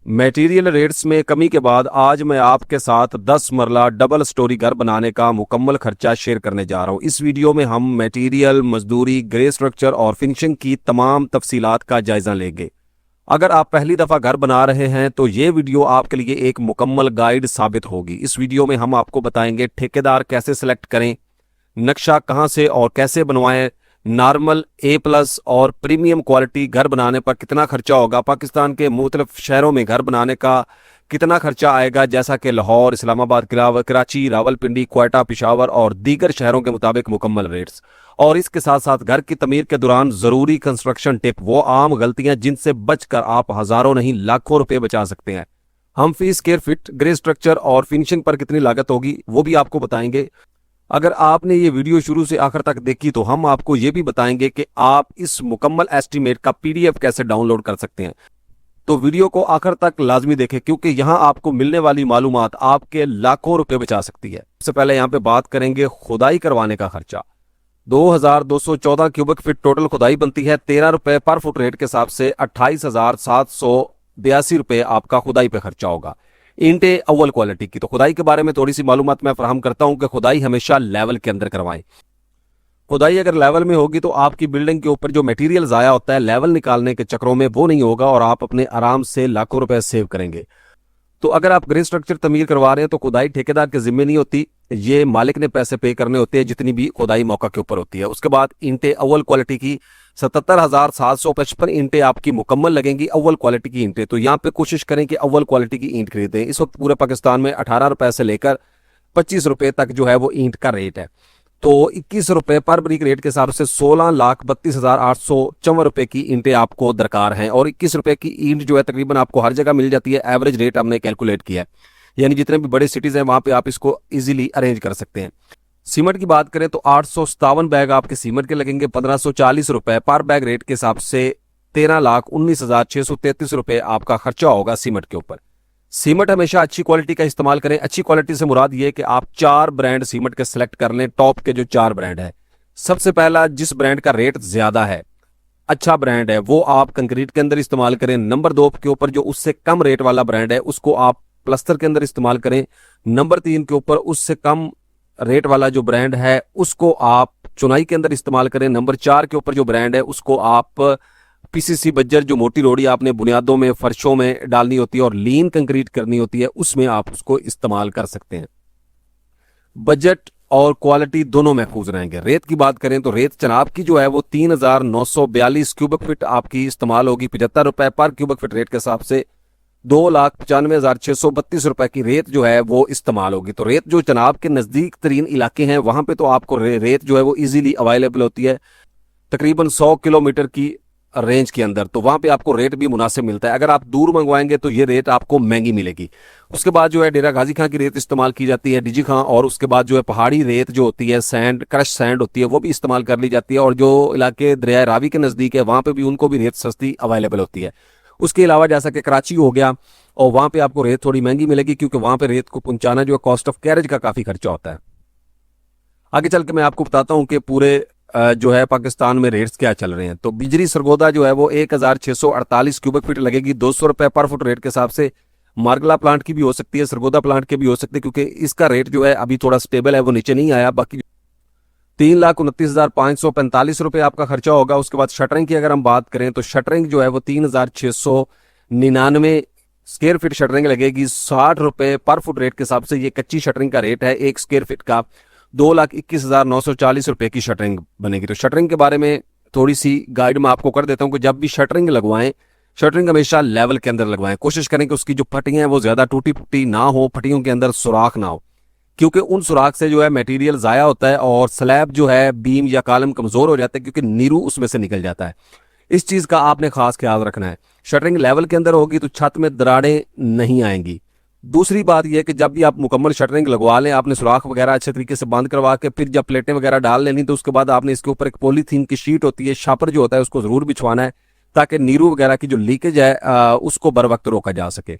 Material rates में कमी के बाद आज मैं आपके साथ 10 मरला डबल स्टोरी घर बनाने का मुकम्मल खर्चा शेयर करने जा रहा हूं। इस वीडियो में हम मटेरियल, मजदूरी, ग्रे स्ट्रक्चर और फिनिशिंग की तमाम तफसीलात का जायजा लेंगे। अगर आप पहली दफ़ा घर बना रहे हैं तो ये वीडियो आपके लिए एक मुकम्मल गाइड साबित होगी। इस वीडियो में हम आपको बताएंगे ठेकेदार कैसे सेलेक्ट करें, नक्शा कहां से और कैसे बनवाएं, नॉर्मल, A+ और प्रीमियम क्वालिटी घर बनाने पर कितना खर्चा होगा, पाकिस्तान के मुख्तलिफ शहरों में घर बनाने का कितना खर्चा आएगा, जैसा कि लाहौर, इस्लामाबाद, कराची, रावलपिंडी, क्वेटा, पेशावर और दीगर शहरों के मुताबिक मुकम्मल रेट्स। और इसके साथ साथ घर की तमीर के दौरान ज़रूरी कंस्ट्रक्शन टिप, वो आम गलतियां जिनसे बचकर आप हज़ारों नहीं लाखों रुपए बचा सकते हैं। हम फी स्क्वायर फीट, ग्रे स्ट्रक्चर और फिनिशिंग पर कितनी लागत होगी वो भी आपको बताएंगे। अगर आपने ये वीडियो शुरू से आखिर तक देखी तो हम आपको ये भी बताएंगे कि आप इस मुकम्मल एस्टीमेट का PDF कैसे डाउनलोड कर सकते हैं। तो वीडियो को आखिर तक लाजमी देखें क्योंकि यहाँ आपको मिलने वाली मालूमात आपके लाखों रुपए बचा सकती है। सबसे पहले यहाँ पे बात करेंगे खुदाई करवाने का खर्चा। 2214 क्यूबिक फीट टोटल खुदाई बनती है। 13 रुपए पर फुट रेट के हिसाब से 28,782 रुपए आपका खुदाई पे खर्चा होगा। ईंटें अव्वल क्वालिटी की। तो खुदाई के बारे में थोड़ी सी मालूमात मैं फराहम करता हूं कि खुदाई हमेशा लेवल के अंदर करवाएं। खुदाई अगर लेवल में होगी तो आपकी बिल्डिंग के ऊपर जो मटेरियल जाया होता है लेवल निकालने के चक्रों में वो नहीं होगा और आप अपने आराम से लाखों रुपए सेव करेंगे। तो अगर आप ग्रे स्ट्रक्चर तमीर करवा रहे हैं तो खुदाई ठेकेदार के जिम्मे नहीं होती, ये मालिक ने पैसे पे करने होते हैं जितनी भी खुदाई मौका के ऊपर होती है। उसके बाद ईंटें अव्वल क्वालिटी की 77,755 ईंटें आपकी मुकम्मल लगेंगी, अव्वल क्वालिटी की ईंटें। तो यहाँ पे कोशिश करें कि अव्वल क्वालिटी की ईंट खरीदें। इस वक्त पूरे पाकिस्तान में 18 रुपए से लेकर 25 रुपए तक जो है वो ईंट का रेट है। तो 21 रुपए पर ब्रिक रेट के हिसाब से 16,32,854 रुपए की ईंटें आपको दरकार हैं। और 21 रुपए की ईंट जो है तकरीबन आपको हर जगह मिल जाती है। एवरेज रेट हमने कैलकुलेट किया है, यानी जितने भी बड़े सिटीज हैं वहां पे आप इसको इजीली अरेंज कर सकते हैं। सीमेंट की बात करें तो 857 बैग आपके सीमेंट के लगेंगे 1540 रुपए पर बैग रेट के हिसाब से 13,19,633 रुपए आपका खर्चा होगा सीमेंट के ऊपर। सीमेंट हमेशा अच्छी क्वालिटी का इस्तेमाल करें। अच्छी क्वालिटी से मुराद ये कि आप 4 ब्रांड सीमेंट के सिलेक्ट कर लें। टॉप के जो 4 ब्रांड है, सबसे पहला जिस ब्रांड का रेट ज्यादा है, अच्छा ब्रांड है, वो आप कंक्रीट के अंदर इस्तेमाल करें। नंबर 2 के ऊपर जो उससे कम रेट वाला ब्रांड है उसको आप प्लस्तर के अंदर इस्तेमाल करें। नंबर 3 के ऊपर उससे कम रेट वाला जो ब्रांड है उसको आप चुनाई के अंदर इस्तेमाल करें। नंबर 4 के ऊपर जो ब्रांड है उसको आप PCC बज्जर, जो मोटी रोड़ी आपने बुनियादों में, फर्शों में डालनी होती है और लीन कंक्रीट करनी होती है, उसमें आप उसको इस्तेमाल कर सकते हैं। बजट और क्वालिटी दोनों महफूज रहेंगे। रेत की बात करें तो रेत चनाब की जो है वो 3,942 क्यूबिक फीट आपकी इस्तेमाल होगी। 75 रुपए पर क्यूबिक फीट रेट के हिसाब से 2,95,632 रुपए की रेत जो है वो इस्तेमाल होगी। तो रेत जो चनाब के नजदीक तरीन इलाके हैं वहां पे तो आपको रेत जो है वो इजीली अवेलेबल होती है, तकरीबन 100 किलोमीटर की रेंज के अंदर। तो वहां पे आपको रेट भी मुनासिब मिलता है। अगर आप दूर मंगवाएंगे तो ये रेट आपको महंगी मिलेगी। उसके बाद जो है डेरा गाजी खां की रेत इस्तेमाल की जाती है, डीजी खां। और उसके बाद जो है पहाड़ी रेत जो होती है, सैंड, क्रश सैंड होती है, वो भी इस्तेमाल कर ली जाती है। और जो इलाके दरिया रावी के नजदीक है वहां पे भी उनको भी रेत सस्ती अवेलेबल होती है। उसके अलावा जैसा कि कराची हो गया और वहां पे आपको रेत थोड़ी महंगी मिलेगी क्योंकि वहां पे रेत को पहुंचाना जो है कॉस्ट ऑफ कैरेज का काफी खर्चा होता है। आगे चल के मैं आपको बताता हूं कि पूरे जो है पाकिस्तान में रेट्स क्या चल रहे हैं। तो बिजली सरगोदा जो है वो 1,648 क्यूबिक फीट लगेगी 200 रुपए पर फुट रेट के हिसाब से। मार्गला प्लांट की भी हो सकती है, सरगोदा प्लांट की भी हो सकती है क्योंकि इसका रेट जो है अभी थोड़ा स्टेबल है, वो नीचे नहीं आया। बाकी 3,29,545 रुपए आपका खर्चा होगा। उसके बाद शटरिंग की अगर हम बात करें तो शटरिंग जो है वो 3,699 स्क्वायर फीट शटरिंग लगेगी 60 रुपए पर फुट रेट के हिसाब से। ये कच्ची शटरिंग का रेट है। 1 स्क्वायर फीट का 2,21,940 रुपए की शटरिंग बनेगी। तो शटरिंग के बारे में थोड़ी सी गाइड मैं आपको कर देता हूं कि जब भी शटरिंग लगवाएं, शटरिंग हमेशा लेवल के अंदर लगवाएं। कोशिश करें कि उसकी जो फटियां हैं वो ज्यादा टूटी फूटी ना हो, फटियों के अंदर सुराख ना हो, क्योंकि उन सुराख से जो है मटेरियल जाया होता है और स्लैब जो है, बीम या कॉलम कमजोर हो जाता है क्योंकि नीरू उसमें से निकल जाता है। इस चीज का आपने खास ख्याल रखना है। शटरिंग लेवल के अंदर होगी तो छत में दरारें नहीं आएंगी। दूसरी बात यह कि जब भी आप मुकम्मल शटरिंग लगवा लें, आपने सुराख वगैरह अच्छे तरीके से बंद करवा के फिर जब प्लेटें वगैरह डाल लेनी तो उसके बाद आपने इसके ऊपर एक पॉलीथीन की शीट होती है, शापर जो होता है, उसको जरूर बिछवाना है ताकि नीरू वगैरह की जो लीकेज है उसको बर वक्त रोका जा सके।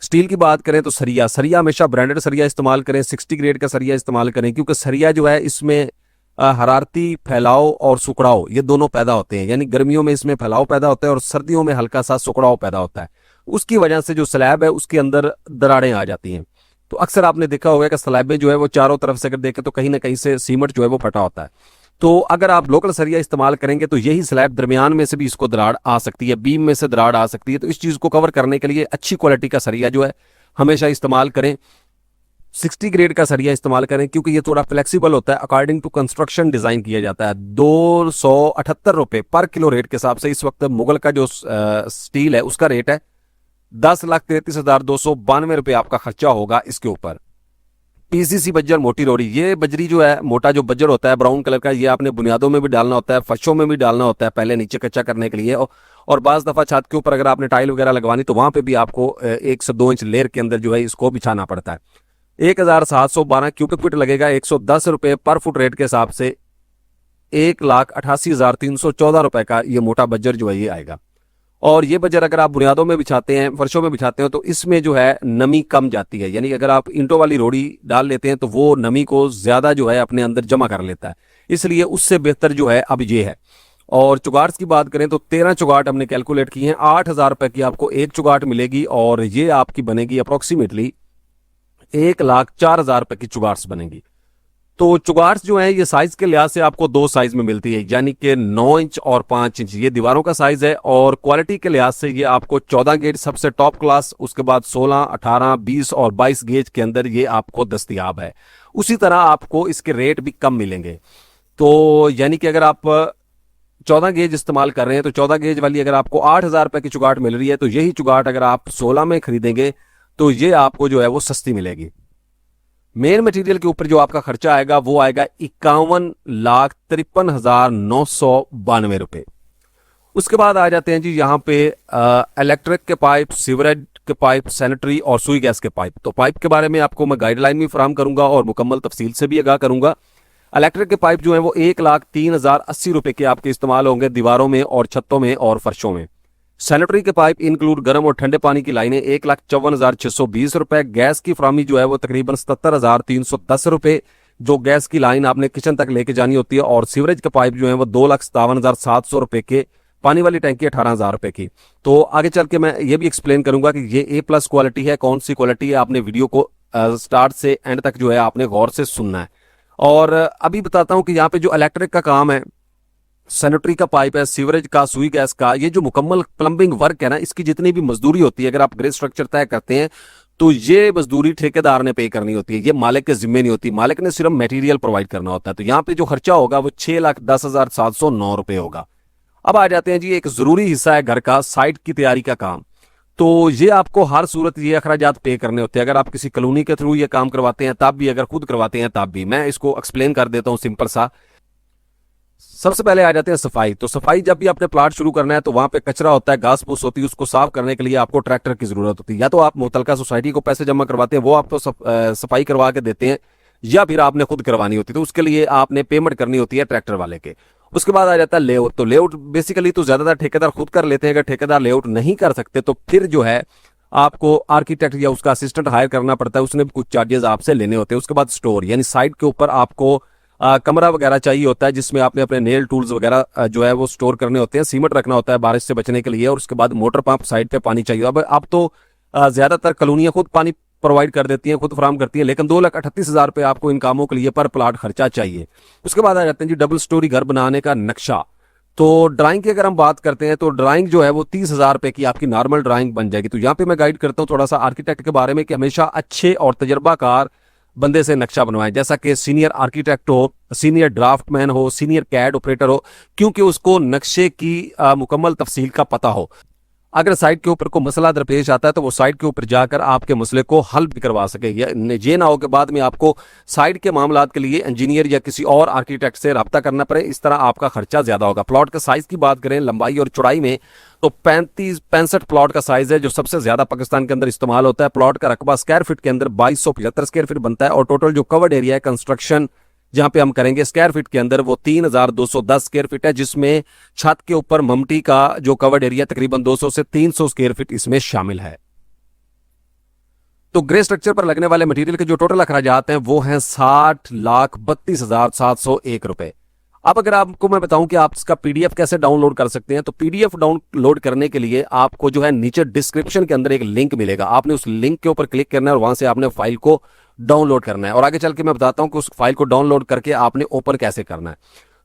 स्टील की बात करें तो सरिया हमेशा ब्रांडेड सरिया इस्तेमाल करें, 60 ग्रेड का सरिया इस्तेमाल करें क्योंकि सरिया जो है इसमें हरारती फैलाव और सुकड़ाव ये दोनों पैदा होते हैं, यानी गर्मियों में इसमें फैलाव पैदा होता है और सर्दियों में हल्का सा सुकड़ाव पैदा होता है। उसकी वजह से जो स्लैब है उसके अंदर दरारें आ जाती हैं। तो अक्सर आपने देखा होगा कि स्लैबें जो है वो चारों तरफ से अगर देखें तो कहीं ना कहीं से सीमेंट जो है वो फटा होता है। तो अगर आप लोकल सरिया इस्तेमाल करेंगे तो यही स्लैब दरमियान में से भी इसको दरार आ सकती है, बीम में से दरार आ सकती है। तो इस चीज़ को कवर करने के लिए अच्छी क्वालिटी का सरिया जो है हमेशा इस्तेमाल करें। 60 ग्रेड का सरिया इस्तेमाल करें क्योंकि ये थोड़ा फ्लेक्सिबल होता है, अकॉर्डिंग टू कंस्ट्रक्शन डिजाइन किया जाता है। 278 रुपए पर किलो रेट के हिसाब से इस वक्त मुगल का जो स्टील है उसका रेट है 10,33,292 रुपए आपका खर्चा होगा इसके ऊपर। पीसीसी बज्जर मोटी रोड़ी, ये बजरी जो है, मोटा जो बज्जर होता है ब्राउन कलर का, ये आपने बुनियादों में भी डालना होता है, फर्शों में भी डालना होता है पहले नीचे कच्चा करने के लिए। और बाज दफा छत के ऊपर अगर आपने टाइल वगैरह लगवानी तो वहां पे भी आपको 1 से 2 इंच लेयर के अंदर जो है इसको बिछाना पड़ता है। 1,712 क्यूबिक फीट लगेगा, 110 रुपए पर फुट रेट के हिसाब से 1,88,314 रुपए का ये मोटा बज्जर जो है ये आएगा। और ये बजर अगर आप बुनियादों में बिछाते हैं, फर्शों में बिछाते हो तो इसमें जो है नमी कम जाती है, यानी अगर आप ईंटों वाली रोड़ी डाल लेते हैं तो वो नमी को ज्यादा जो है अपने अंदर जमा कर लेता है, इसलिए उससे बेहतर जो है अब ये है। और चुगाट्स की बात करें तो 13 चुगाट हमने कैलकुलेट की हैं, 8,000 रुपए की आपको एक चुगाट मिलेगी और ये आपकी बनेगी अप्रोक्सीमेटली 1,04,000 रुपए की चुगाट्स बनेगी। तो चुगाट्स जो है ये साइज के लिहाज से आपको 2 साइज में मिलती है, यानी कि 9 इंच और 5 इंच ये दीवारों का साइज है। और क्वालिटी के लिहाज से ये आपको 14 गेज सबसे टॉप क्लास, उसके बाद 16, 18, 20 और 22 गेज के अंदर ये आपको दस्तयाब है। उसी तरह आपको इसके रेट भी कम मिलेंगे। तो यानी कि अगर आप 14 गेज इस्तेमाल कर रहे हैं तो 14 गेज वाली अगर आपको 8,000 रुपए की चुगाट मिल रही है तो यही चुगाट अगर आप 16 में खरीदेंगे तो ये आपको जो है वो सस्ती मिलेगी। मेन मटेरियल के ऊपर जो आपका खर्चा आएगा वो आएगा 51,53,992 रुपए। उसके बाद आ जाते हैं जी यहाँ पे इलेक्ट्रिक के पाइप, सीवरेज के पाइप, सैनिटरी और सुई गैस के पाइप। तो पाइप के बारे में आपको मैं गाइडलाइन भी फराहम करूंगा और मुकम्मल तफसील से भी आगाह करूंगा। इलेक्ट्रिक के पाइप जो है वो 1,03,080 रुपए के आपके इस्तेमाल होंगे दीवारों में और छतों में और फर्शों में। सैनिटरी के पाइप इंक्लूड गर्म और ठंडे पानी की लाइनें 1,54,620 रुपए। गैस की फराहमी जो है वो तकरीबन 77,310 रुपए, जो गैस की लाइन आपने किचन तक लेके जानी होती है। और सीवरेज के पाइप जो है वो 2,57,700 रुपए के, पानी वाली टैंकी 18,000 रुपए की। तो आगे चल के मैं ये भी एक्सप्लेन करूंगा कि ये A+ क्वालिटी है, कौन सी क्वालिटी है। आपने वीडियो को स्टार्ट से एंड तक जो है आपने गौर से सुनना है। और अभी बताता हूं कि यहाँ पे जो इलेक्ट्रिक का काम है, सैनिटरी का पाइप है, सीवरेज का, सुई गैस का, ये जो मुकम्मल प्लम्बिंग वर्क है ना, इसकी जितनी भी मजदूरी होती है, अगर आप ग्रे स्ट्रक्चर तय करते हैं तो ये मजदूरी ठेकेदार ने पे करनी होती है, ये मालिक के जिम्मे नहीं होती। मालिक ने सिर्फ मटेरियल प्रोवाइड करना होता है। तो यहाँ पे जो खर्चा होगा वो 6,10,709 रुपए होगा। अब आ जाते हैं जी एक जरूरी हिस्सा है घर का, साइट की तैयारी का काम। तो ये आपको हर सूरत ये अखराजात पे करने होते हैं, अगर आप किसी कॉलोनी के थ्रू ये काम करवाते हैं तब भी, अगर खुद करवाते हैं तब भी। मैं इसको एक्सप्लेन कर देता हूँ सिंपल सा। सबसे पहले आ जाते हैं सफाई। तो सफाई जब भी आपने प्लाट शुरू करना है तो वहां पे कचरा होता है, घास फूस होती है, उसको साफ करने के लिए आपको ट्रैक्टर की जरूरत होती है। या तो आप मुतलका सोसाइटी को पैसे जमा करवाते हैं, वो आपको सफाई करवा के देते हैं, या फिर आपने खुद करवानी होती है, तो उसके लिए आपने पेमेंट करनी होती है ट्रैक्टर वाले के। उसके बाद आ जाता है लेआउट। तो लेआउट बेसिकली तो ज्यादातर ठेकेदार खुद कर लेते हैं। अगर ठेकेदार लेआउट नहीं कर सकते तो फिर जो है आपको आर्किटेक्ट या उसका असिस्टेंट हायर करना पड़ता है, उसने भी कुछ चार्जेस आपसे लेने होते हैं। उसके बाद स्टोर, यानी साइट के ऊपर आपको कमरा वगैरह चाहिए होता है जिसमें आपने अपने नेल टूल्स वगैरह जो है वो स्टोर करने होते हैं। सीमेंट रखना होता है बारिश से बचने के लिए। और उसके बाद मोटर पंप, साइड पे पानी चाहिए। अब तो ज्यादातर कॉलोनियां खुद पानी प्रोवाइड कर देती हैं, खुद फराहम करती हैं, लेकिन 2,38,000 रुपए आपको इन कामों के लिए पर प्लाट खर्चा चाहिए। उसके बाद आ जाते हैं जी डबल स्टोरी घर बनाने का नक्शा। तो ड्राइंग की अगर हम बात करते हैं तो ड्राइंग जो है वो 30,000 रुपए की आपकी नॉर्मल ड्राइंग बन जाएगी। तो यहाँ पे मैं गाइड करता हूँ थोड़ा सा आर्किटेक्ट के बारे में कि हमेशा अच्छे और तजर्बाकार बंदे से नक्शा बनवाएं, जैसा कि सीनियर आर्किटेक्ट हो, सीनियर ड्राफ्टमैन हो, सीनियर कैड ऑपरेटर हो, क्योंकि उसको नक्शे की मुकम्मल तफसील का पता हो। अगर साइट के ऊपर को मसला दरपेश आता है तो वो साइट के ऊपर जाकर आपके मसले को हल भी करवा सके। ये ना हो कि बाद में आपको साइट के मामलात के लिए इंजीनियर या किसी और आर्किटेक्ट से रब्ता करना पड़े, इस तरह आपका खर्चा ज्यादा होगा। प्लॉट का साइज की बात करें लंबाई और चौड़ाई में तो 65 प्लॉट का साइज है जो सबसे ज्यादा पाकिस्तान के अंदर इस्तेमाल होता है। प्लॉट का रकबा स्क्वायर फीट के अंदर 2275 स्क्वायर फीट बनता है। और टोटल जो कवर्ड एरिया है कंस्ट्रक्शन जहां पे हम करेंगे स्क्वायर फीट के अंदर वो 3,210 स्क्वायर फीट है, जिसमें छत के ऊपर ममटी का जो कवर्ड एरिया तकरीबन 200 से 300 स्क्वायर फीट इसमें शामिल है। तो ग्रे स्ट्रक्चर पर लगने वाले मटेरियल के जो टोटल अखराजात हैं वो हैं 60,32,701 रुपए। अब अगर आपको मैं बताऊं कि आप इसका पीडीएफ कैसे डाउनलोड कर सकते हैं, तो पीडीएफ डाउनलोड करने के लिए आपको जो है नीचे डिस्क्रिप्शन के अंदर एक लिंक मिलेगा, आपने उस लिंक के ऊपर क्लिक करना है और वहां से आपने फाइल को डाउनलोड करना है। और आगे चल के मैं बताता हूं कि उस फाइल को डाउनलोड करके आपने ओपन कैसे करना है।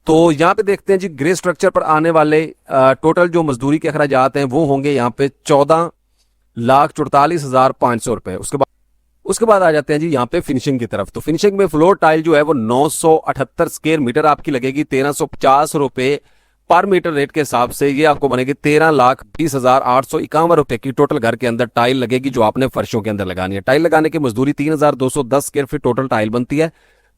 तो यहाँ पे देखते हैं जी, ग्रे स्ट्रक्चर पर आने वाले टोटल जो मजदूरी के अखराजात हैं वो होंगे यहाँ पे 14,44,500 रुपए। उसके बाद आ जाते हैं जी यहाँ पे फिनिशिंग की तरफ। तो फिनिशिंग में फ्लोर टाइल जो है वो 978 स्क्वायर मीटर आपकी लगेगी 1350 रुपए पर मीटर रेट के हिसाब से। ये आपको बनेगी 13,20,851 रुपए की टोटल घर के अंदर टाइल लगेगी, जो आपने फर्शों के अंदर लगानी है। टाइल लगाने की मजदूरी 3,210 स्क्वायर फीट टोटल टाइल बनती है।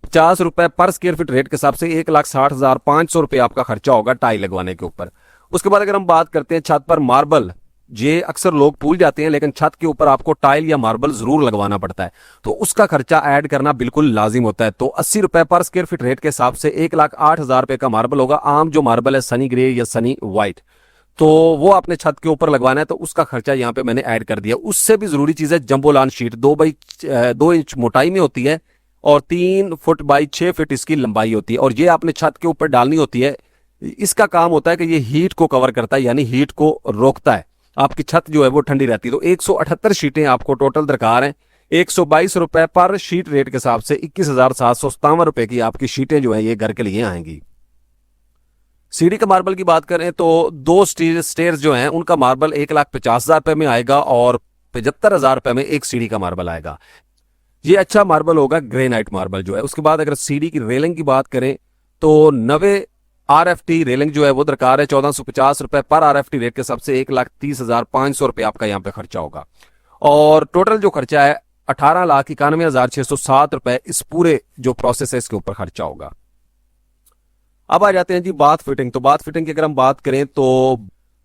50 रुपए पर स्क्वायर फीट रेट के हिसाब से 1,60,500 रुपए आपका खर्चा होगा टाइल लगवाने के ऊपर। उसके बाद अगर हम बात करते हैं छत पर मार्बल, ये अक्सर लोग भूल जाते हैं, लेकिन छत के ऊपर आपको टाइल या मार्बल जरूर लगवाना पड़ता है, तो उसका खर्चा ऐड करना बिल्कुल लाजिम होता है। तो 80 रुपए पर स्क्वायर फीट रेट के हिसाब से 1,08,000 रुपए का मार्बल होगा। आम जो मार्बल है सनी ग्रे या सनी व्हाइट, तो वो आपने छत के ऊपर लगवाना है, तो उसका खर्चा यहाँ पे मैंने ऐड कर दिया। उससे भी जरूरी चीज है जंबोलान शीट, 2 इंच मोटाई में होती है और 3 फुट बाई 6 फीट इसकी लंबाई होती है, और ये आपने छत के ऊपर डालनी होती है। इसका काम होता है कि ये हीट को कवर करता है, यानी हीट को रोकता है, आपकी छत जो है वो ठंडी रहती है। तो 178 शीटें आपको टोटल दरकार हैं। 122 रुपए पर शीट रेट के हिसाब से 21,757 रुपए की आपकी शीटें जो है ये घर के लिए आएंगी। सीढ़ी का मार्बल की बात करें तो 2 स्टेयर्स जो हैं उनका मार्बल 1,50,000 रुपए में आएगा और 75,000 रुपए में एक सीढ़ी का मार्बल आएगा। ये अच्छा मार्बल होगा, ग्रेनाइट मार्बल जो है। उसके बाद अगर सीढ़ी की रेलिंग की बात करें तो 90 आरएफटी रेलिंग जो है वो दरकार है 1,450 रुपए पर आरएफटी रेट के हिसाब से 1,30,500 रुपए आपका यहाँ पे खर्चा होगा। और टोटल जो खर्चा है 18,91,607 रुपए इस पूरे जो प्रोसेस है इसके ऊपर खर्चा होगा। अब आ जाते हैं जी बाथ फिटिंग। तो बाथ फिटिंग की अगर हम बात करें तो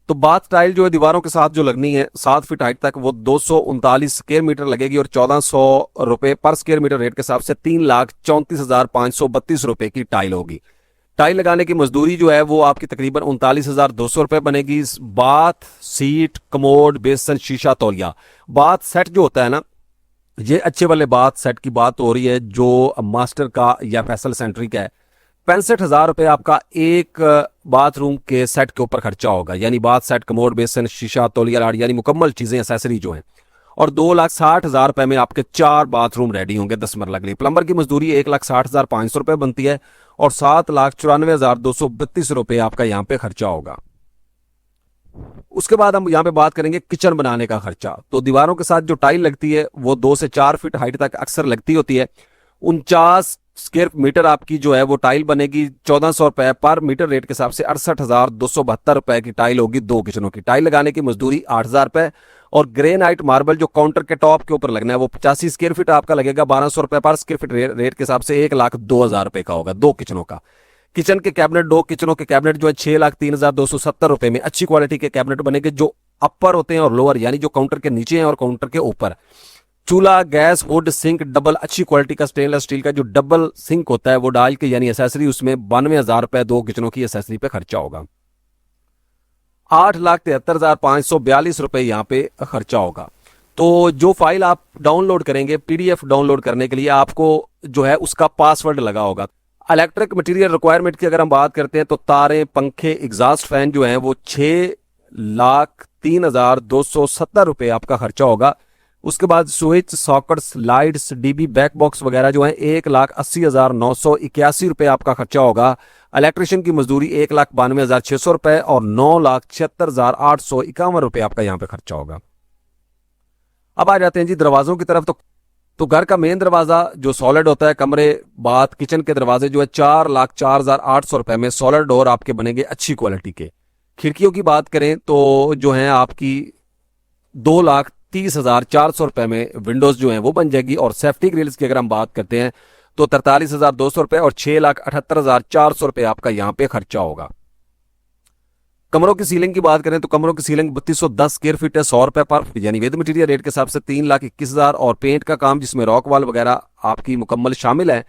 बाथ टाइल जो है दीवारों के साथ जो लगनी है 7 फीट हाइट तक, वो 239 स्क्वायर मीटर लगेगी और 1,400 रुपए पर स्क्वायर मीटर रेट के हिसाब से 3,34,532 रुपए की टाइल होगी। टाइल लगाने की मजदूरी जो है वो आपकी तकरीबन 39,200 रुपए बनेगी। बाथ, सीट, कमोड, बेसन, शीशा, तौलिया। बाथ सेट जो होता है ना, ये अच्छे वाले बाथ सेट की बात हो रही है जो मास्टर का या फैसल सेंट्री का है। 65,000 रुपए आपका एक बाथरूम के सेट के ऊपर खर्चा होगा, यानी बाथ सेट, कमोड, बेसन, शीशा, तौलिया, लाड़, यानी मुकम्मल चीजें, एक्सेसरी जो हैं। और 2,60,000 रुपए में आपके 4 बाथरूम रेडी होंगे 10 मरला के लिए। प्लम्बर की मजदूरी 1,60,500 रुपए बनती है और 7,94,232 रुपए आपका यहाँ पे खर्चा होगा। उसके बाद हम यहाँ पे बात करेंगे किचन बनाने का खर्चा। तो दीवारों के साथ जो टाइल लगती है वो 2 से 4 फीट हाइट तक अक्सर लगती होती है। 49 स्क्वायर मीटर आपकी जो है वो टाइल बनेगी 1,400 रुपए पर मीटर रेट के हिसाब से 68,272 रुपए की टाइल होगी 2 किचनों की। टाइल लगाने की मजदूरी 8,000 रुपए। और ग्रेनाइट मार्बल जो काउंटर के टॉप के ऊपर लगना है वो 85 स्क्वायर फीट आपका लगेगा 1,200 रुपए पर स्क्वायर फीट रेट के हिसाब से 1,02,000 रुपए का होगा 2 किचनों का। किचन के कैबिनेट, 2 किचनों के कैबिनेट जो है 6,03,270 रुपए में अच्छी क्वालिटी के कैबिनेट बनेंगे, जो अपर होते हैं और लोअर, यानी जो काउंटर के नीचे हैं और काउंटर के ऊपर। चूल्हा, गैस, वुड, सिंक डबल अच्छी क्वालिटी का स्टेनलेस स्टील का जो डबल सिंक होता है वो डाल के, यानी एसेसरी उसमें 92,000 रुपए 2 किचनों की एसेसरी पे खर्चा होगा। 8,73,542 रुपए यहाँ पे खर्चा होगा। तो जो फाइल आप डाउनलोड करेंगे पीडीएफ डाउनलोड करने के लिए आपको जो है उसका पासवर्ड लगा होगा। इलेक्ट्रिक मटेरियल रिक्वायरमेंट की अगर हम बात करते हैं तो तारें, पंखे, एग्जॉस्ट फैन जो हैं वो 6,03,270 रुपए आपका खर्चा होगा। उसके बाद switch, sockets, lights, dB, back box वगैरह जो है 1,80,981 रुपए आपका खर्चा होगा। इलेक्ट्रिशियन की मजदूरी 1,92,600 रुपए और 9,76,851 रुपए आपका यहाँ पे खर्चा होगा। अब आ जाते हैं जी दरवाजों की तरफ। तो घर का मेन दरवाजा जो सॉलिड होता है, कमरे, बाथ, किचन के दरवाजे जो है 4,04,800 रुपए में सॉलिड डोर आपके बनेंगे अच्छी क्वालिटी के। खिड़कियों की बात करें तो जो है आपकी 2,30,400 रुपए में विंडोज जो है वो बन जाएगी। और सेफ्टी ग्रिल्स की अगर हम बात करते हैं तो 43,200 रुपए और 6,78,400 रुपए आपका यहाँ पे खर्चा होगा। कमरों की सीलिंग की बात करें तो कमरों की सीलिंग 3210 स्क्वायर फीट है 100 रुपए पर, यानी विद मटेरियल रेट के हिसाब से 3,21,000। और पेंट का काम जिसमें रॉक वॉल वगैरह आपकी मुकम्मल शामिल है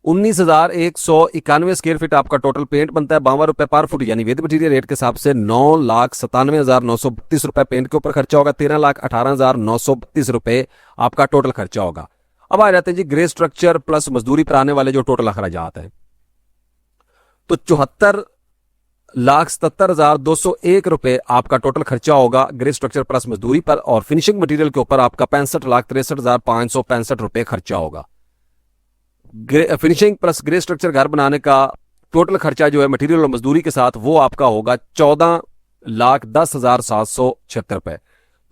19,191 स्क्वायर फीट आपका टोटल पेंट बनता है 52 रुपए पर फुट, यानी विद मटेरियल रेट के हिसाब से 9,97,932 रुपए पेंट के ऊपर खर्चा होगा। 13,18,932 रुपए आपका टोटल खर्चा होगा। अब आ जाते हैं जी ग्रे स्ट्रक्चर प्लस मजदूरी पर आने वाले जो टोटल अखराजात हैं। तो 74,77,201 रुपए आपका टोटल खर्चा होगा ग्रे स्ट्रक्चर प्लस मजदूरी पर, और फिनिशिंग मटेरियल के ऊपर आपका 65,63,565 रुपए खर्चा होगा। फिनिशिंग प्लस ग्रे स्ट्रक्चर घर बनाने का टोटल खर्चा जो है मटेरियल और मजदूरी के साथ वो आपका होगा 14,10,776 रुपए।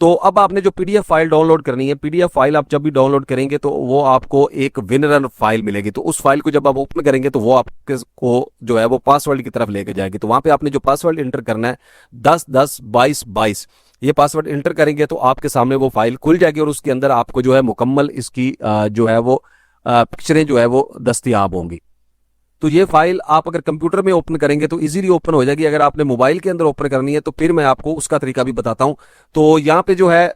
तो अब आपने जो पीडीएफ फाइल डाउनलोड करनी है, पीडीएफ फाइल आप जब भी डाउनलोड करेंगे तो वो आपको एक विनरर फाइल मिलेगी। तो उस फाइल को जब आप ओपन करेंगे तो वो आपके को जो है वो पासवर्ड की तरफ लेके जाएगी। तो वहां पे आपने जो पासवर्ड इंटर करना है 10102222, ये पासवर्ड इंटर करेंगे तो आपके सामने वो फाइल खुल जाएगी और उसके अंदर आपको जो है मुकम्मल इसकी जो है वो पिक्चरें जो है वो दस्तयाब होंगी। तो ये फाइल आप अगर कंप्यूटर में ओपन करेंगे तो इजीली ओपन हो जाएगी। अगर आपने मोबाइल के अंदर ओपन करनी है तो फिर मैं आपको उसका तरीका भी बताता हूं। तो यहाँ पे जो है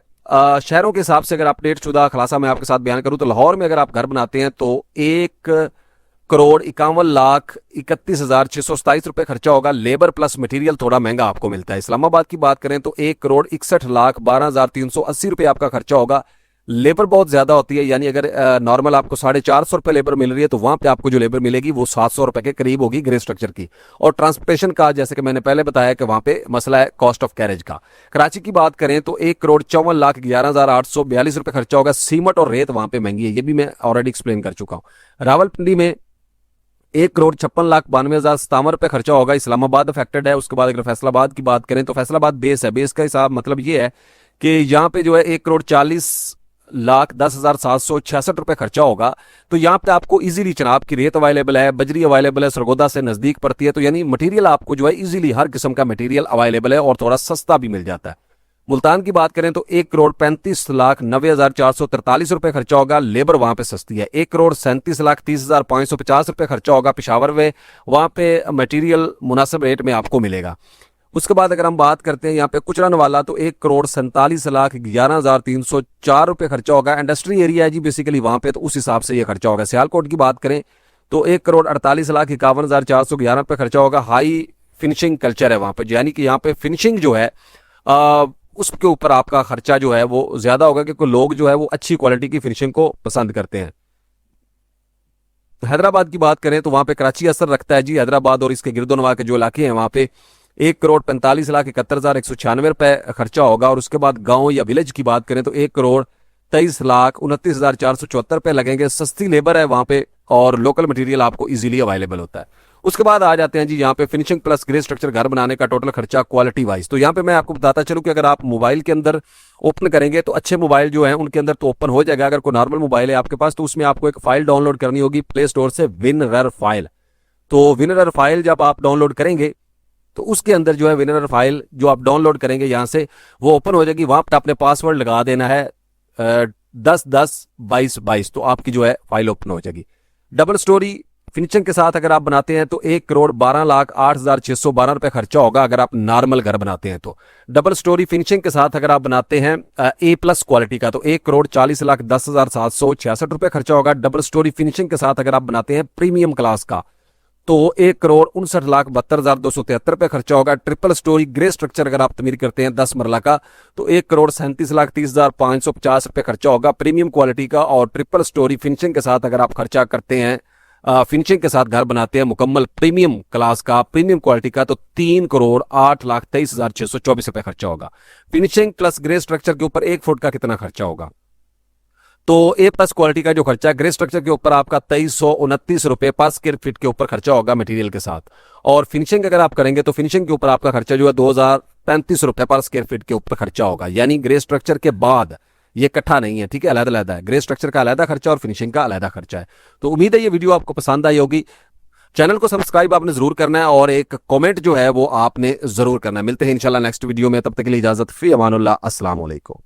शहरों के हिसाब से अगर अपडेट शुदा खुलासा मैं आपके साथ बयान करूं तो लाहौर में अगर आप घर बनाते हैं तो 1,51,31,627 रुपए खर्चा होगा। लेबर प्लस मटेरियल थोड़ा महंगा आपको मिलता है। इस्लामाबाद की बात करें तो 1,61,12,380 रुपए आपका खर्चा होगा। लेबर बहुत ज्यादा होती है, यानी अगर नॉर्मल आपको 450 रुपए लेबर मिल रही है तो वहां पे आपको जो लेबर मिलेगी वो 700 रुपए के करीब होगी ग्रे स्ट्रक्चर की। और ट्रांसपोर्टेशन का जैसे कि मैंने पहले बताया कि वहां पे मसला है कॉस्ट ऑफ कैरेज का। कराची की बात करें तो 1,54,11,842 रुपए खर्चा होगा। सीमेंट और रेत वहां पे महंगी है, ये भी मैं ऑलरेडी एक्सप्लेन कर चुका हूं। रावलपिंडी में 1,56,92,057 रुपए खर्चा होगा। इस्लामाबाद अफेक्टेड है। उसके बाद अगर फैसलाबाद की बात करें तो फैसलाबाद बेस है। बेस का हिसाब मतलब ये है कि यहाँ पे जो है 1,40,10,766 रुपए खर्चा होगा। तो यहाँ पे आपको इजीली चनाब की रेत अवेलेबल है, बजरी अवेलेबल है, सरगोदा से नजदीक पड़ती है। तो यानी मटेरियल आपको जो है इजीली हर किस्म का मटेरियल अवेलेबल है और थोड़ा सस्ता भी मिल जाता है। मुल्तान की बात करें तो 1,35,90,443 रुपए खर्चा होगा। लेबर वहां पे सस्ती है। 1,37,30,550 रुपए खर्चा होगा पेशावर में, वहां पे मटेरियल मुनासिब रेट में आपको मिलेगा। उसके बाद अगर हम बात करते हैं यहाँ पे कुचरन वाला तो 1,47,11,304 रुपए खर्चा होगा। इंडस्ट्री एरिया है जी बेसिकली वहां पे, तो उस हिसाब से ये खर्चा होगा। सियालकोट की बात करें तो 1,48,51,411 रुपए खर्चा होगा। हाई फिनिशिंग कल्चर है वहां पे, यानी कि यहाँ पे फिनिशिंग जो है उसके ऊपर आपका खर्चा जो है वो ज्यादा होगा, क्योंकि लोग जो है वो अच्छी क्वालिटी की फिनिशिंग को पसंद करते हैं। हैदराबाद की बात करें तो वहां पे कराची असर रखता है जी। हैदराबाद और इसके गिरदोनवा के जो इलाके हैं वहां पे 1,45,71,196 रुपए खर्चा होगा। और उसके बाद गांव या विलेज की बात करें तो 1,23,29,474 रुपए लगेंगे। सस्ती लेबर है वहां पे और लोकल मटेरियल आपको इजीली अवेलेबल होता है। उसके बाद आ जाते हैं जी यहाँ पे फिनिशिंग प्लस ग्रे स्ट्रक्चर घर बनाने का टोटल खर्चा क्वालिटी वाइज। तो यहाँ पे मैं आपको बताता चलूं कि अगर आप मोबाइल के अंदर ओपन करेंगे तो अच्छे मोबाइल जो है उनके अंदर तो ओपन हो जाएगा। अगर कोई नॉर्मल मोबाइल है आपके पास तो उसमें आपको एक फाइल डाउनलोड करनी होगी प्ले स्टोर से, विनरर फाइल। तो विनरर फाइल जब आप डाउनलोड करेंगे तो उसके अंदर जो है विनरर फाइल जो आप डाउनलोड करेंगे यहाँ से वो ओपन हो जाएगी। वहां पर आपने पासवर्ड लगा देना है 10102222, तो आपकी जो है फाइल ओपन हो जाएगी। डबल स्टोरी फिनिशिंग के साथ अगर आप बनाते हैं तो 1,12,08,612 रुपए खर्चा होगा अगर आप नॉर्मल घर बनाते हैं तो। डबल स्टोरी फिनिशिंग के साथ अगर आप बनाते हैं ए प्लस क्वालिटी का तो 1,40,10,766 रुपए खर्चा होगा। डबल स्टोरी फिनिशिंग के साथ अगर आप बनाते हैं प्रीमियम क्लास का तो 1,59,72,73 रुपए खर्चा होगा। ट्रिपल स्टोरी ग्रे स्ट्रक्चर अगर आप तमीर करते हैं 10 मरला का तो 1,37,30,550 रुपए खर्चा होगा प्रीमियम क्वालिटी का। और ट्रिपल स्टोरी फिनिशिंग के साथ अगर आप खर्चा करते हैं फिनिशिंग के साथ घर बनाते हैं मुकम्मल प्रीमियम क्लास का प्रीमियम क्वालिटी का तो 3,08,23,624 रुपए खर्चा होगा। फिनिशिंग प्लस ग्रे स्ट्रक्चर के ऊपर 1 फुट का कितना खर्चा होगा तो ए प्लस क्वालिटी का जो खर्चा है ग्रे स्ट्रक्चर के ऊपर आपका 2,329 रुपए पर स्क्वायर फीट के ऊपर खर्चा होगा मटेरियल के साथ। और फिनिशिंग अगर आप करेंगे तो फिनिशिंग के ऊपर आपका खर्चा जो है 2,035 रुपए पर स्क्वायर फीट के ऊपर खर्चा होगा। यानी ग्रे स्ट्रक्चर के बाद ये इकट्ठा नहीं है, ठीक है, अलग अलग है। ग्रे स्ट्रक्चर का अलग खर्चा और फिनिशिंग का अलग खर्चा है। तो उम्मीद है ये वीडियो आपको पसंद आई होगी। चैनल को सब्सक्राइब आपने जरूर करना है और एक कमेंट जो है वो आपने जरूर करना है। मिलते हैं इंशाल्लाह नेक्स्ट वीडियो में, तब तक के लिए इजाजत, फी अमानुल्लाह, अस्सलाम वालेकुम।